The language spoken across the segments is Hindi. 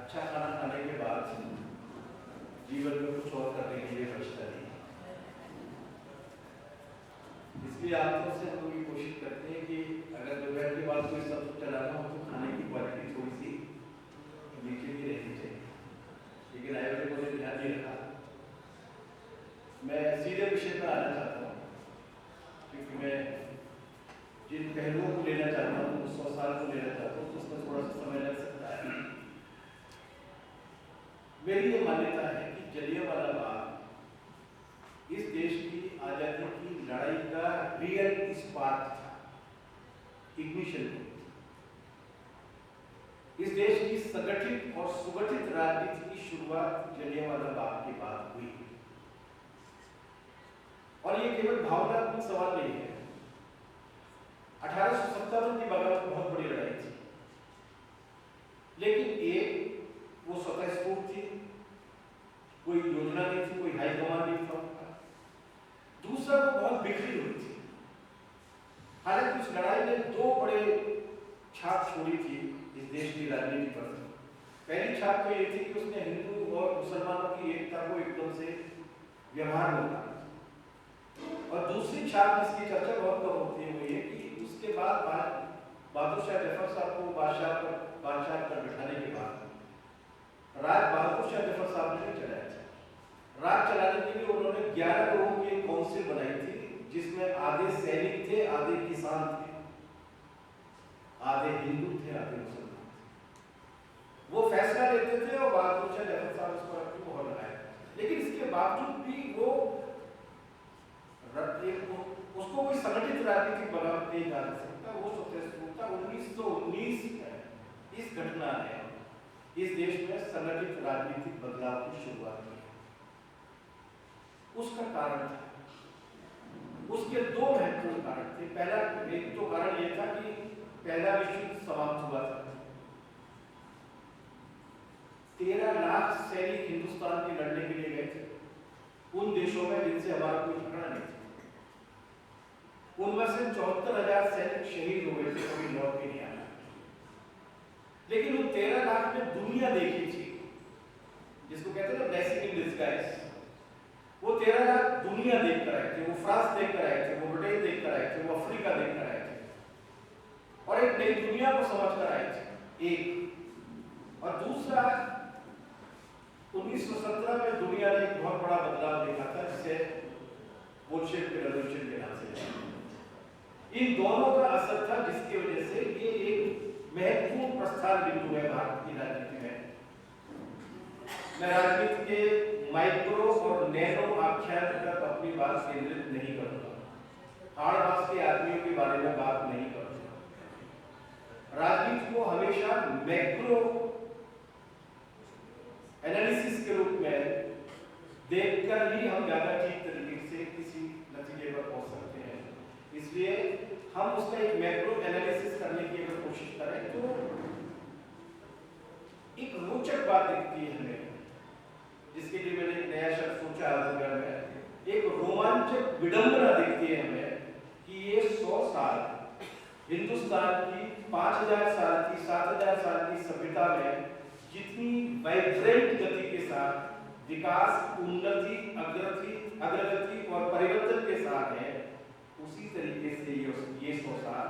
अच्छा खाना खाने के बाद जीवन में कुछ और करने के लिए बचता नहीं। इसलिए आमतौर से हम लोग ये कोशिश करते हैं कि अगर दोपहर के बाद कोई सब्जी चलाना हो तो खाने की क्वालिटी थोड़ी सी नीचे भी रहनी चाहिए, लेकिन आयुर्वेद ने ध्यान नहीं रखा। मैं सीधे विषय पर आना चाहता हूँ, क्योंकि मैं जिन पहलुओं को लेना चाहता हूँ, उस 100 साल को लेना चाहता हूँ, तो उसमें थोड़ा सा समय लग सकता है। मेरी ये मान्यता है कि जलियांवाला बाग इस देश की आजादी की लड़ाई का रियल स्पार्क था, इग्निशन। इस देश की संगठित और सुगठित राजनीति की शुरुआत जलियांवाला बाग के बाद हुई। और ये केवल भावनात्मक सवाल नहीं है। 1857 की बगावत बहुत बड़ी लड़ाई थी, लेकिन एक वो स्वतः स्फूर्त थी, कोई योजना नहीं थी, कोई हाईकमान नहीं था। दूसरा वो बहुत बिखरी हुई थी। हालांकि उस लड़ाई ने 2 बड़े छाप छोड़ी थी इस देश की राजनीति पर। पहली छाप तो ये थी कि उसने हिंदू और मुसलमानों की एकता को एकदम से व्यवहार में उतारा, और दूसरी छाप जिसकी चर्चा बहुत कम होती है वो ये कि उसके बाद बहादुर शाह जफर साहब को बादशाह पर बिठाने के बाद राज बहादुर शाह जफर साहब ने चलाया था। राज चलाने के लिए उन्होंने 11 लोगों की एक काउंसिल बनाई थी, जिसमें आधे सैनिक थे, आधे किसान थे, आधे हिंदू थे, आधे मुसलमान थे। वो फैसला लेते थे और बहादुर शाह जफर साहब उसको रख के मोहर लगाए। लेकिन इसके बावजूद भी वो उसको कोई संगठित राजनीतिक बगावत नहीं कहा जा सकता। वो स्वतः 1919 इस घटना ने इस देश में संगठित राजनीतिक बदलाव की शुरुआत की। उसका कारण था, उसके 2 महत्वपूर्ण कारण थे। पहला एक तो कारण यह था कि पहला विश्व युद्ध समाप्त हुआ था। 13 लाख सैनिक हिंदुस्तान के लड़ने के लिए गए थे उन देशों में जिनसे हमारा कोई झगड़ा नहीं था। उनमें से 74,000 सैनिक शहीद हो गए थे, कोई लौट के नहीं आया। लेकिन उन 13 लाख ने दुनिया देखी थी, जिसको कहते हैं ना ब्लेसिंग इन डिस्गाइज। वो 13 लाख दुनिया देख कर आए थे। वो फ्रांस देख कर आए थे, वो ब्रिटेन देख कर आए थे, वो अफ्रीका देख कर आए थे, और एक नई दुनिया को समझ कर आए थे। एक और दूसरा, 1917 में दुनिया ने एक बहुत बड़ा बदलाव देखा था, जिसे बोल्शेविक रेवोल्यूशन के नाम से। इन दोनों का असर था, जिसकी वजह से ये एक महत्वपूर्ण प्रस्थान बिंदु है भारत की राजनीति में। मैं राजनीति के माइक्रो और नैनो आख्यान तक अपनी बात केंद्रित नहीं करूंगा। हाड़वास के आदमियों के बारे में बात नहीं करूंगा। राजनीति को हमेशा मैक्रो एनालिसिस के रूप में देखकर ही हम ज्यादा ठीक तरीके से किसी नतीजे पर पहुंच सकते हैं। इसलिए हम उसका एक मैक्रो एनालिसिस करने की अगर कोशिश करें तो एक रोचक बात दिखती है हमें, जिसके लिए मैंने एक नया शब्द सोचा है। एक रोमांचक विडंबना दिखती है हमें कि ये 100 साल हिंदुस्तान की 5000 साल की 7000 साल की सभ्यता में जितनी वाइब्रेंट गति के साथ विकास, उन्नति, अग्रगति और परिवर्तन के साथ है, उसी तरीके से ये 100 साल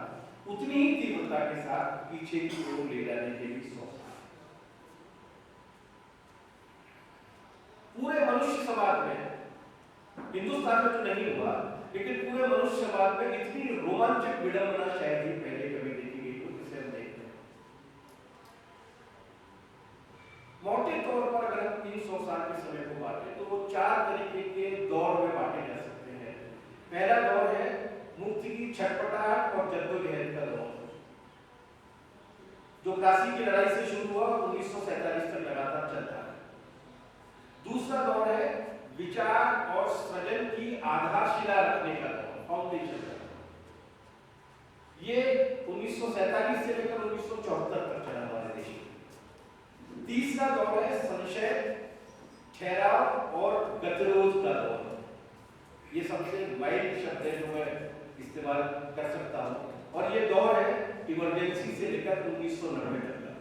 उतनी ही तीव्रता के साथ पीछे की ओर ले जाने के लिए 100 साल। पूरे मनुष्य समाज में, हिंदुस्तान में तो नहीं हुआ, लेकिन पूरे मनुष्य समाज में इतनी रोमांचक विडंबना शायद ही पहले कभी देखी गई हो, जिसे हम देखते हैं। मोटे तौर पर अगर हम 300 साल के समय को बांटे तो वो 4 तरीके के दौर में बांटे जा सकते हैं। पहला दौर है मुक्ति की छटपटाहट और जद्दोजहद का दौर, जो प्लासी की लड़ाई से शुरू हुआ और 1947 तक लगातार चलता है। दूसरा दौर है विचार और सृजन की आधारशिला रखने का दौर, फाउंडेशन का दौर। ये 1947 से लेकर 1974 तक चला हमारे देश में। तीसरा दौर है संशय, ठहराव और गतिरोध का दौर। ये सबसे माइल्ड शब्द है जो मैं इस्तेमाल कर सकता हूं, और ये दौर है इमरजेंसी से लेकर 1990 तक का।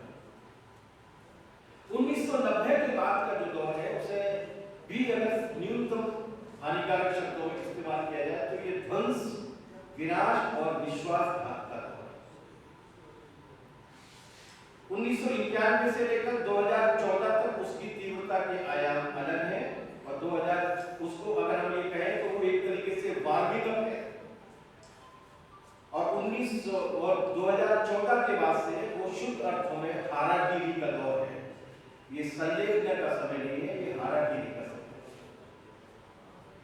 1990 के बाद का जो दौर है उसे भी अगर न्यूनतम हानिकारक शब्दों में इस्तेमाल किया जाए तो ये ध्वंस, विनाश और विश्वासघात का दौर है। 1991 से लेकर 2014 तक उसकी तीव्रता के आयाम अलग हैं और 2000 उसको अगर हम ये कहें तो वो एक तरीके से वार्मिंग है और 2014 के बाद से वो शुद्ध अर्थों में हारागिरी का दौर है। ये संलेखन का समय नहीं है, ये हारागिरी का समय है।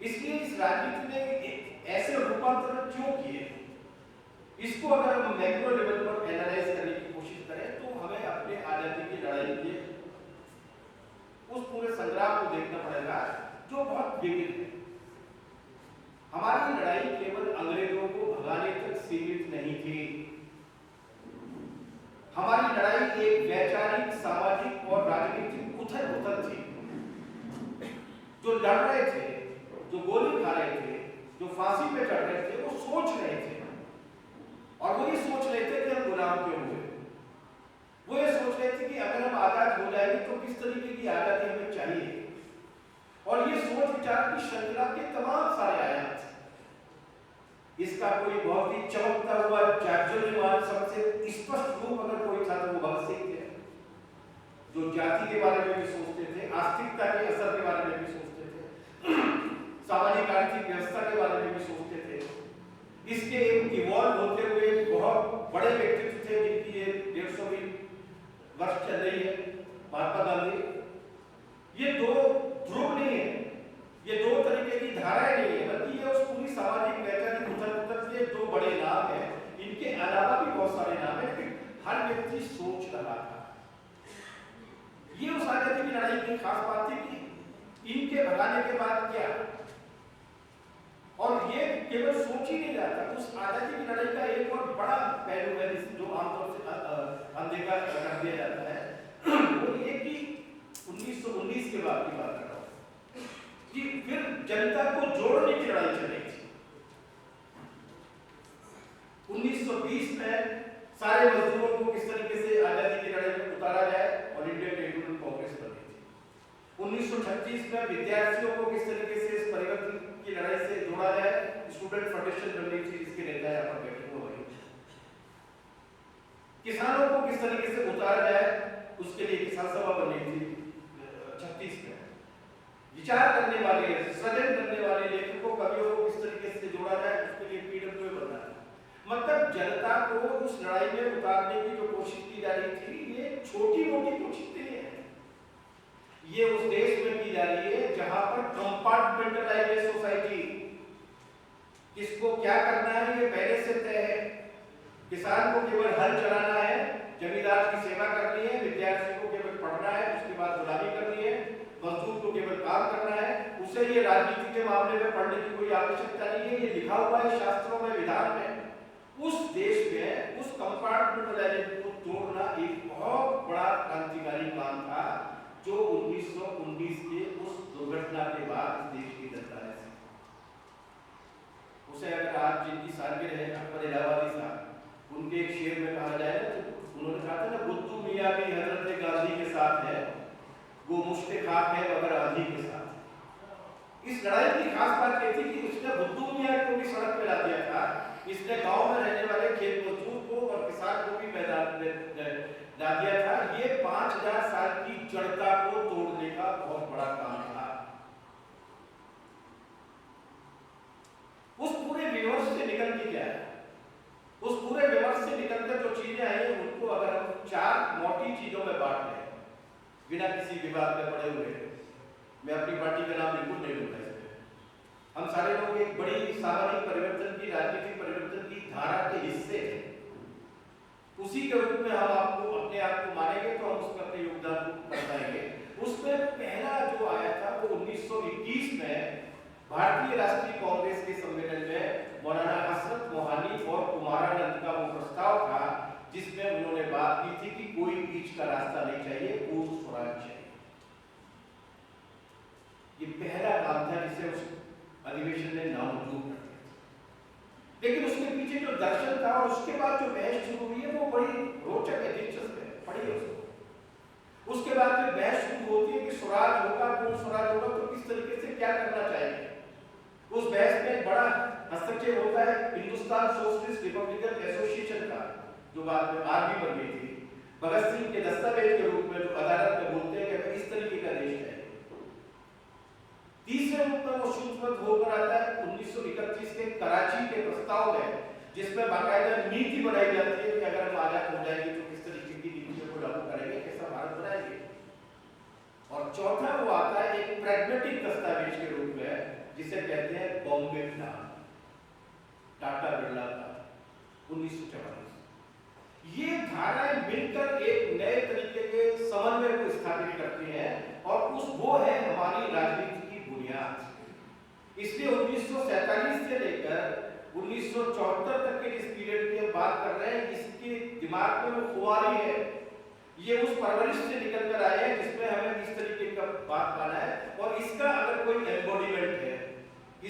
इसलिए इस राजनीति ने ऐसे रूपांतरण क्यों किए, इसको अगर हम मैक्रो लेवल पर एनालाइज करने की कोशिश करें तो हमें अपने आजादी की लड़ाई के उस पूरे संग्राम को देखना पड़ेगा जो बहुत विविध है। हमारी लड़ाई केवल अंग्रेजों को भगाने तक सीमित नहीं थी। हमारी लड़ाई एक वैचारिक, सामाजिक और राजनीतिक उथल-पुथल थी। जो लड़ रहे थे, जो गोली खा रहे थे, जो फांसी पे चढ़ रहे थे, वो सोच रहे थे और वो ये सोच रहे थे कि हम गुलाम क्यों हुए। वो ये सोच रहे थे कि अगर हम आजाद हो जाएंगे तो किस तरीके की आजादी हमें चाहिए और ये सोच विचार की श्रृंखला के तमाम सारे आयाम थे। इसका कोई बहुत ही चमकता हुआ जाज्वल्यमान सबसे स्पष्ट रूप अगर कोई था तो वो भगत सिंह थे, जो जाति के बारे में भी सोचते थे, आस्तिकता के असर के बारे में भी सोचते थे, सामाजिक आर्थिक व्यवस्था के बारे में भी सोचते थे। इसके एक इवॉल्व होते हुए बहुत बड़े व्यक्तित्व थे जिनकी ये 150वीं वर्ष चल रही है, महात्मा गांधी। ये दो ध्रुव नहीं है, ये दो तरीके की धाराएं नहीं है, बल्कि ये उस पूरी सामाजिक वैचारिक उथल-पुथल के दो बड़े नाम हैं। इनके अलावा भी बहुत सारे नाम हैं, लेकिन हर व्यक्ति सोच रहा था। ये उस आजादी की लड़ाई की खास बात थी कि इनके भगाने के बाद क्या, और ये केवल सोच ही नहीं रहा था। उस आजादी की लड़ाई का एक और बड़ा पहलू है जो आमतौर से अनदेखा कर दिया जाता है, वो ये कि 1919 के बाद की बात कर रहा हूं कि फिर जनता को जोड़ने की लड़ाई चल रही थी। 1920 में सारे मजदूरों को किस तरीके से आजादी की लड़ाई में उतारा जाए और इंडियन ट्रेड यूनियन कांग्रेस बनी थी। 1936 में विद्यार्थियों को किस तरीके से इस परिवर्तन की लड़ाई से जोड़ा जाए, स्टूडेंट फेडरेशन बननी थी, जिसके नेता यहाँ पर बैठे हुए हैं। किसानों को किस तरीके से उतारा जाए, उसके लिए किसान सभा बननी थी 36 में। विचार करने वाले, सृजन करने वाले लेखकों, कवियों को किस तरीके से जोड़ा जाए, उसके लिए पीडब्ल्यूए बनना था। मतलब जनता को उस लड़ाई में उतारने की जो कोशिश की जा रही थी, ये छोटी-मोटी कोशिश नहीं है। ये उस देश में की जा रही है जहां पर कंपार्टमेंटलाइज्ड सोसाइटी, किसको क्या करना है ये पहले से तय है। किसान को केवल हल चलाना है, जमींदार की सेवा करनी है, विद्यार्थी को केवल पढ़ना है, उसके बाद गुलामी करनी है, मजदूर को केवल काम करना है। उसे ये राजनीति के मामले में पढ़ने की कोई आवश्यकता नहीं है, ये लिखा हुआ है शास्त्रों में, विधान में। उस देश में उस कंपार्टमेंटलाइजेशन को तोड़ना एक बहुत बड़ा क्रांतिकारी काम था, जो 1919 के उस दुर्घटना के बाद देश की जनता ने सीखा। उसे अगर आज जिनकी सालगिरह है, अकबर इलाहाबादी साहब, उनके एक शेर में कहा जाए तो उन्होंने कहा था ना, बुद्धू मियां भी हजरत गांधी के साथ है, वो मुश्ते खाक है मगर आंधी के साथ। इस लड़ाई की खास बात ये थी कि उसने बुद्धू मियां को भी सड़क पे ला दिया था, इसने गांव में रहने वाले खेत मजदूर को और किसान को भी मैदान में ला दिया था। ये 5000 साल की जड़ता को तोड़ने का बहुत बड़ा काम था। उस पूरे विमर्श से निकल के क्या है, उस पूरे विमर्श से निकलकर जो चीजें आई उनको अगर हम 4 मोटी चीजों में बांट लें, बिना किसी विवाद में पड़े हुए, मैं अपनी पार्टी का नाम बिल्कुल नहीं लूंगा इसमें, हम सारे लोग एक बड़ी सामाजिक परिवर्तन की, राजनीतिक परिवर्तन की धारा के हिस्से हैं। उसी के रूप में हम आपको अपने आप को मानेंगे तो हम उसमें अपने योगदान को कर पाएंगे। उसमें पहला जो आया था वो 1921 में भारतीय राष्ट्रीय कांग्रेस के सम्मेलन में मौलाना हसरत मोहानी और कुमारानंद का वो प्रस्ताव था, जिसमें उन्होंने बात की थी कि कोई बीच का रास्ता नहीं चाहिए, पूर्ण स्वराज चाहिए। ये पहला काम था जिसे उस अधिवेशन ने नामंजूर कर दिया। लेकिन उसके पीछे जो दर्शन था और उसके बाद जो बहस शुरू हुई है वो बड़ी रोचक है, दिलचस्प है, पढ़िए उसको। उसके बाद फिर जब आर्मी बन गई थी, भगत सिंह के दस्तावेज के रूप में जो अदालत में बोलते हैं कि इस तरीके का देश है। तीसरे रूप में वो सूत्रबद्ध होकर आता है 1931 के कराची के प्रस्ताव में, जिसमें बाकायदा नीति बनाई जाती है कि अगर हम आजाद हो जाएंगे तो किस तरीके की नीतियों को लागू करेंगे, कैसा भारत बनाएंगे। और चौथा वो आता है एक प्रैग्मेटिक दस्तावेज के रूप में, जिसे कहते हैं बॉम्बे प्लान, टाटा बिरला का 1944। ये धाराएं मिलकर एक नए तरीके के समन्वय को स्थापित करती हैं और वो है हमारी राजनीति की बुनियाद। इसलिए 1947 से लेकर 1974 तक के जिस पीरियड की हम बात कर रहे हैं, इसके दिमाग में वो खुआरी है, ये उस परवरिश से निकल कर आए हैं जिसमें हमें इस तरीके का बात पाना है। और इसका अगर कोई एम्बॉडीमेंट है,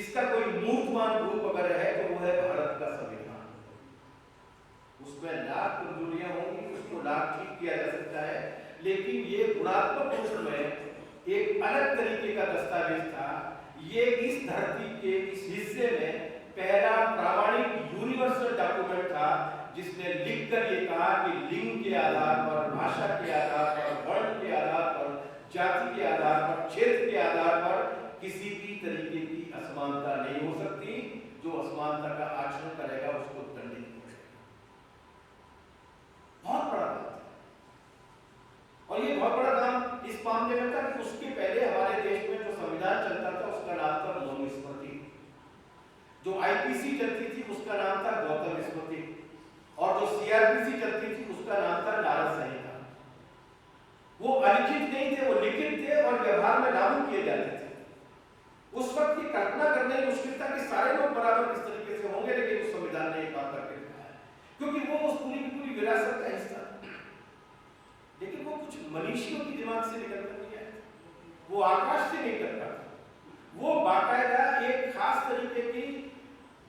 इसका कोई मूर्तमान रूप अगर है तो वो है भारत का संविधान। उसमें लाख कमजोरियां होंगी, उसको लाख ठीक किया जा सकता है, लेकिन ये गुणात्मक रूप में एक अलग तरीके का दस्तावेज था। ये इस धरती के इस हिस्से में पहला प्रामाणिक यूनिवर्सल डॉक्यूमेंट था, जिसने लिखकर ये कहा कि लिंग के आधार पर, भाषा के आधार पर, वर्ण के आधार पर, जाति के आधार पर, क्षेत्र के आधार पर किसी भी तरीके की असमानता नहीं हो सकती। जो असमानता का आचरण करेगा उसको दंडित करेगा। बहुत बड़ा बात है। और ये बहुत बड़ा काम इस मामले में था कि उसके पहले हमारे देश में जो संविधान चलता था उसका नाम था मनुस्मृति, जो आईपीसी चलती थी उसका नाम था गौतम स्मृति, और जो सीआरपीसी चलती थी उसका नाम था नारद संहिता। वो अलिखित नहीं थे, वो लिखित थे और व्यवहार में लागू किए जाते थे। उस वक्त की कल्पना करने की मुश्किल था कि सारे लोग बराबर किस तरीके से होंगे, लेकिन उस संविधान ने एक बात करके दिखाया, क्योंकि वो उस पूरी की पूरी विरासत का हिस्सा था। लेकिन वो कुछ मनीषियों की दिमाग से निकल कर नहीं आया, वो आकाश से नहीं करता था। वो बाकायदा एक खास तरीके की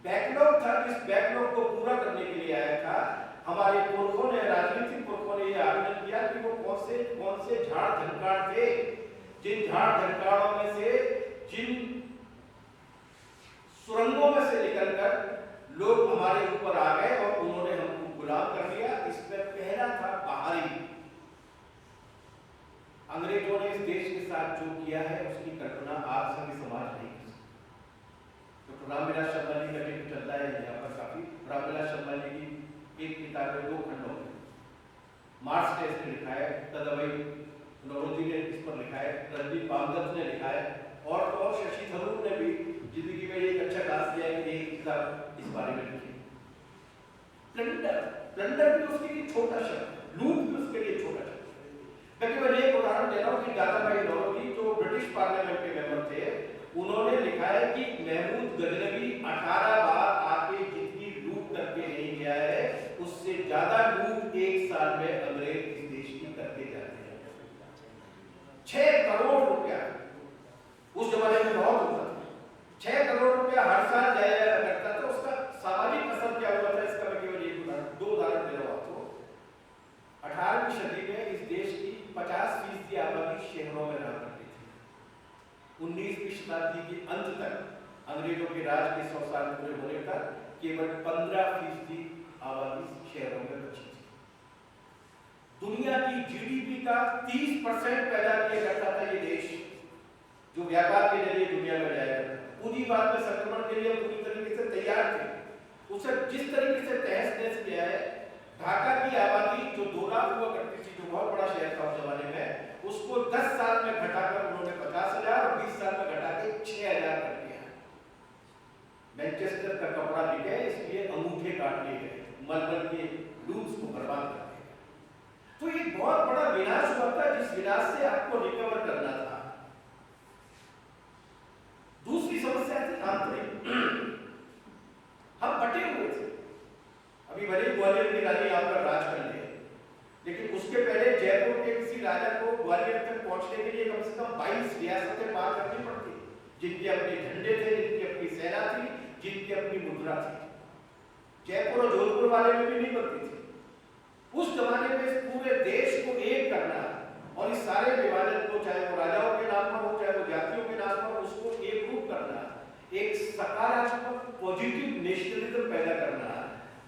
बैकलॉग था, जिस बैकलॉग को पूरा करने के लिए आया था। हमारे पुरखों ने, राजनीतिक पुरखों ने यह आवेदन किया कि वो कौन से झाड़ झंकार थे, जिन झाड़ झंकारों में से, जिन सुरंगों में से निकलकर लोग हमारे ऊपर आ गए और उन्होंने हमको गुलाम कर दिया। इसमें पहला था बाहरी। अंग्रेजों ने इस देश के साथ जो किया है उसकी कल्पना आज सभी समाज नहीं कर सकते। तो रामविलास शर्मा जी का लेख चलता है यहाँ पर काफी। रामविलास शर्मा जी की एक किताब में 2 खंडों में मार्क्स ने इसमें लिखा है, तदवई नौरोजी ने इस पर लिखा है, रणदीप पामदत्त ने लिखा है, और शशि थरूर ने भी जिंदगी में एक अच्छा काज किया है कि एक किताब इस बारे में लिखी। प्लंडर भी उसके लिए छोटा शब्द, लूट भी उसके लिए छोटा शब्द। मैं केवल एक उदाहरण दे रहा हूँ कि दादाभाई नौरोजी जो ब्रिटिश पार्लियामेंट के मेंबर थे, उन्होंने लिखा है कि महमूद गजनवी 18 बार आके जितनी लूट करके नहीं गया है, उससे ज्यादा लूट एक साल में अंग्रेज इस देश की करके जाते हैं। 6 करोड़ रुपया उस जमाने में बहुत होता था। 6 करोड़ रुपया हर साल जाया करता था। उसका सामाजिक असर क्या हुआ था, इसका मैं केवल एक उदाहरण, 2 उदाहरण दे रहा हूं आपको। 18वीं सदी में इस देश की 50% आबादी शहरों में रहा करती थी। 19वीं शताब्दी के अंत तक, अंग्रेजों के राज के 100 साल पूरे होने तक, केवल 15% आबादी शहरों में बची थी। दुनिया की जीडीपी का 30% पैदा किया करता था ये देश, जो व्यापार के जरिए दुनिया में जाएगा। पूंजीवाद में संक्रमण के लिए पूरी तरीके से तैयार थे। उसे जिस तरीके से तहस नहस किया है, ढाका की आबादी जो 2 लाख हुआ करती थी, जो बहुत बड़ा शहर था उस जमाने में, उसको 10 साल में घटाकर उन्होंने 50,000 और 20 साल में घटा के 6,000 कर दिया। मैनचेस्टर का कपड़ा बिके, इसलिए अंगूठे काट लिए गए, मलबल के लूम्स को बर्बाद कर दिया। तो ये बहुत बड़ा विनाश हुआ था, जिस विनाश से आपको रिकवर करना था। दूसरी समस्या थी आंतरिक। हम बटे हुए थे। अभी भले ग्वालियर की रानी आप पर राज कर ले, लेकिन उसके पहले जयपुर के किसी राजा को ग्वालियर तक पहुंचने के लिए कम से कम 22 रियासतें पार करनी पड़ती, जिनके अपने झंडे थे, जिनकी अपनी सेना थी, जिनकी अपनी मुद्रा थी। जयपुर और जोधपुर वाले में भी नहीं बनती थी। उस जमाने में इस पूरे देश को एक करना और इस सारे विभाजन को, चाहे वो राजाओं के नाम पर हो, चाहे वो जातियों के नाम पर, उसको एक रूप करना, एक सकारात्मक पॉजिटिव नेशनलिज्म पैदा करना,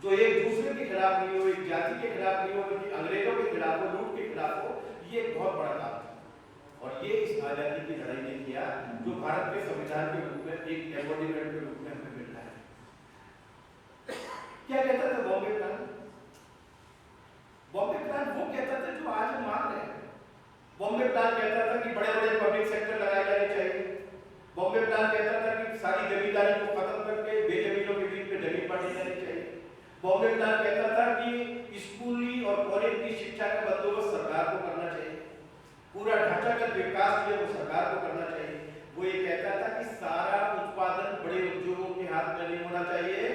जो एक दूसरे के खिलाफ खिलाफ नहीं हो, एक जाति के खिलाफ नहीं हो, बल्कि अंग्रेजों के खिलाफ हो, लूट के खिलाफ हो, ये एक बहुत बड़ा काम था। और ये इस आजादी की लड़ाई ने किया जो भारत के संविधान के रूप में एक एम्बॉडीमेंट के रूप में हमें मिल रहा है। क्या कहता था बॉम्बे प्लान? बॉम्बे प्लान वो कहता था जो आज हम मान रहे हैं। बॉम्बे प्लान कहता था कि बड़े-बड़े पब्लिक सेक्टर लगाए जाने चाहिए। बॉम्बे प्लान कहता था कि सारी जमींदारी को खत्म करके बेजमीनों के बीच में जमीन बांटी जानी चाहिए। बॉम्बे प्लान कहता था कि स्कूली और कॉलेज की शिक्षा का बंदोबस्त सरकार को करना चाहिए, पूरा ढांचागत विकास जो है वो सरकार को करना चाहिए। वो ये कहता था कि सारा उत्पादन बड़े उद्योगों के हाथ में नहीं होना चाहिए,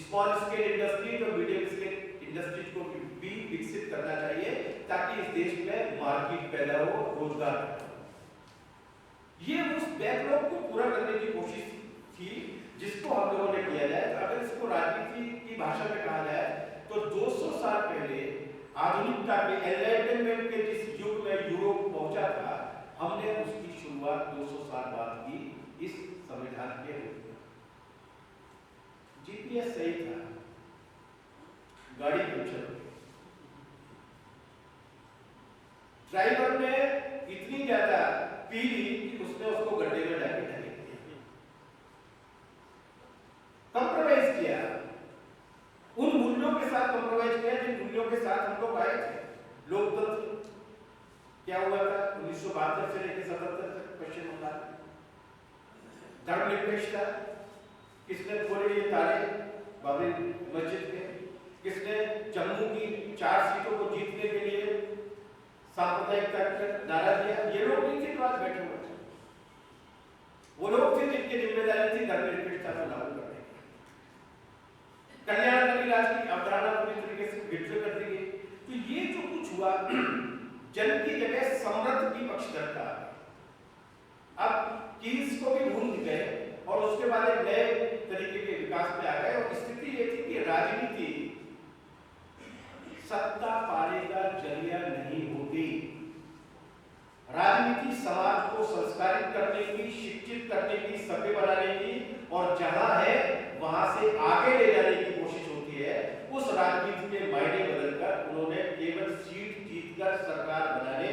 स्मॉल स्केल इंडस्ट्री और मीडियम स्केल इंडस्ट्रीज को भी विकसित करना चाहिए ताकि इस देश में मार्केट पैदा हो, रोजगार पैदा हो। ये उस बैकलॉग को पूरा करने की कोशिश थी जिसको हम लोगों ने किया जाए। अगर इसको राजनीति की भाषा में कहा जाए तो 200 साल पहले आधुनिकता के एनलाइटनमेंट के जिस युग में यूरोप पहुंचा था, हमने उसकी शुरुआत 200 साल बाद की इस संविधान के रूप में। जीपीएस सही था, गाड़ी पंचर हो गई, ड्राइवर ने इतनी ज्यादा पी ली कि उसने उसको गड्ढे में जाके ढकेल दिया, कंप्रोमाइज किया, उन मूल्यों के साथ कंप्रोमाइज किया जिन मूल्यों के साथ हम लोग आए थे। लोकतंत्र क्या हुआ था 1972 से लेकर 77 तक पश्चिम बंगाल। धर्मनिरपेक्षता, किसने खोले ये ताले बाबरी मस्जिद के? किसने जम्मू की 4 सीटों को जीतने के लिए सांप्रदायिकता का नारा दिया? ये लोग नहीं थे जो आज बैठे हुए थे, वो लोग थे जिनकी जिम्मेदारी थी धर्मनिरपेक्षता को लागू करने की। कल्याणकारी राष्ट्र की अवधारणा पूरी तरीके से विकसित कर दी गई। तो ये जो कुछ हुआ, जन की जगह समृद्ध की पक्षधरता आ गई। अब कील्स को भी भूल गए और उसके बाद एक नए तरीके के विकास में आ गए। और स्थिति ये थी कि राजनीति सत्ता पाने का जरिया नहीं होती। राजनीति समाज को संस्कारित करने की, शिक्षित करने की, सभ्य बनाने की और जहां है वहां से आगे ले जाने की कोशिश होती है। उस राजनीति के मायने बदलकर उन्होंने केवल सीट जीतकर सरकार बनाने,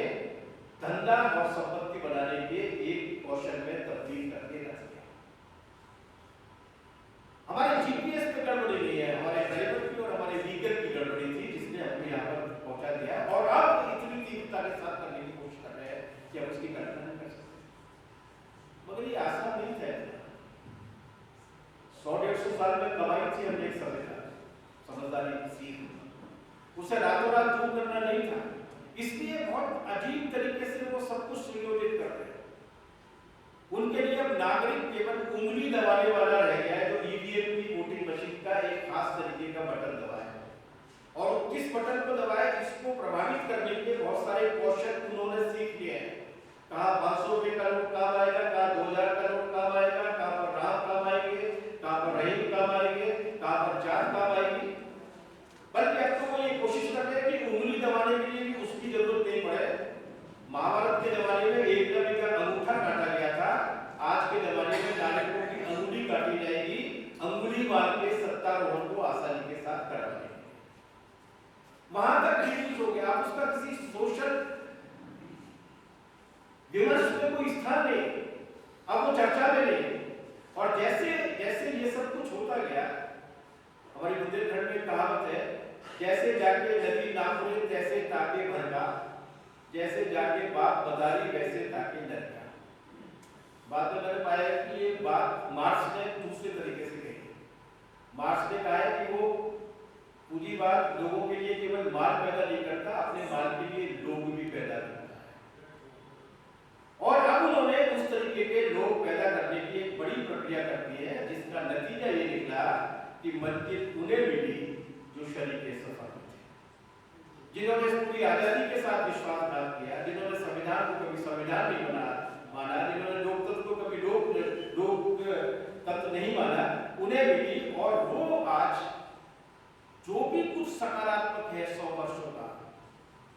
धंधा और संपत्ति बनाने के एक कौशल में तब्दील करके रख दिया। हमारे जीपीएस पे गड़बड़ी नहीं है, हमारे ड्राइवर की और हमारे व्हीकल की गड़बड़ी थी जिसने हमें यहाँ पर पहुंचा दिया। और अब इतनी तीव्रता के साथ करने की कोशिश कर रहे हैं कि हम उसकी कल्पना नहीं कर सकते। मगर ये आसान नहीं था। 100-150 साल में कमाई थी हमने एक संविधान, समझदारी सीख, उसे रातों रात दूर करना नहीं था। इसलिए बहुत अजीब तरीके से वो सब कुछ सुनियोजित कर रहे हैं। उनके लिए अब नागरिक केवल उंगली दबाने वाला रह गया है, जो ईवीएम की वोटिंग मशीन का एक खास तरीके का बटन दबाए और किस बटन को दबाए इसको प्रभावित करने के बहुत सारे कौशल उन्होंने सीख लिए हैं। कहाँ 500 रुपए का नोट काम आएगा, कहाँ 2000 का नोट काम आएगा, कहाँ पर राम काम आएंगे, कहाँ पर रहीम काम आएंगे, कहाँ पर जात काम आएगी। बल्कि अब तो वो ये कोशिश कर रहे हैं कि उंगली दबाने के लिए भी उसकी जरूरत नहीं पड़े। महाभारत के जमाने में एकलव्य का अंगूठा काटा गया था, आज के जमाने में नागरिकों की अंगुली काटी जाएगी, अंगुली मार के सत्तारोहण को आसानी के साथ करा देंगे। वहां तक रिड्यूस हो गया। आप उसका किसी सोशल विमर्श में कोई स्थान नहीं, अब वो चर्चा में नहीं। और जैसे जैसे ये सब कुछ होता गया, हमारी बुंदेलखंड में कहावत है, जैसे जाके नदी ना खुले तैसे ताके भरगा, जैसे जाके बाप बदारी वैसे ताके नरका। बाद में मैंने पाया कि ये बात मार्क्स ने दूसरे तरीके से कही। मार्क्स ने कहा है कि वो पूंजीवाद लोगों के लिए केवल माल पैदा नहीं करता, अपने माल के लिए लोग भी पैदा करता है। और अब उन्होंने उस तरीके के लोग पैदा करने की एक बड़ी प्रक्रिया कर दी है, जिसका नतीजा ये निकला कि मंजिल उन्हें मिली जो शरीके सफर थे, जिन्होंने पूरी आजादी के साथ विश्वासघात किया, जिन्होंने संविधान को कभी संविधान नहीं माना, जिन्होंने लोकतंत्र को कभी लोकतंत्र नहीं माना, उन्हें मिली। और वो आज जो भी कुछ सकारात्मक है 100 वर्षों का,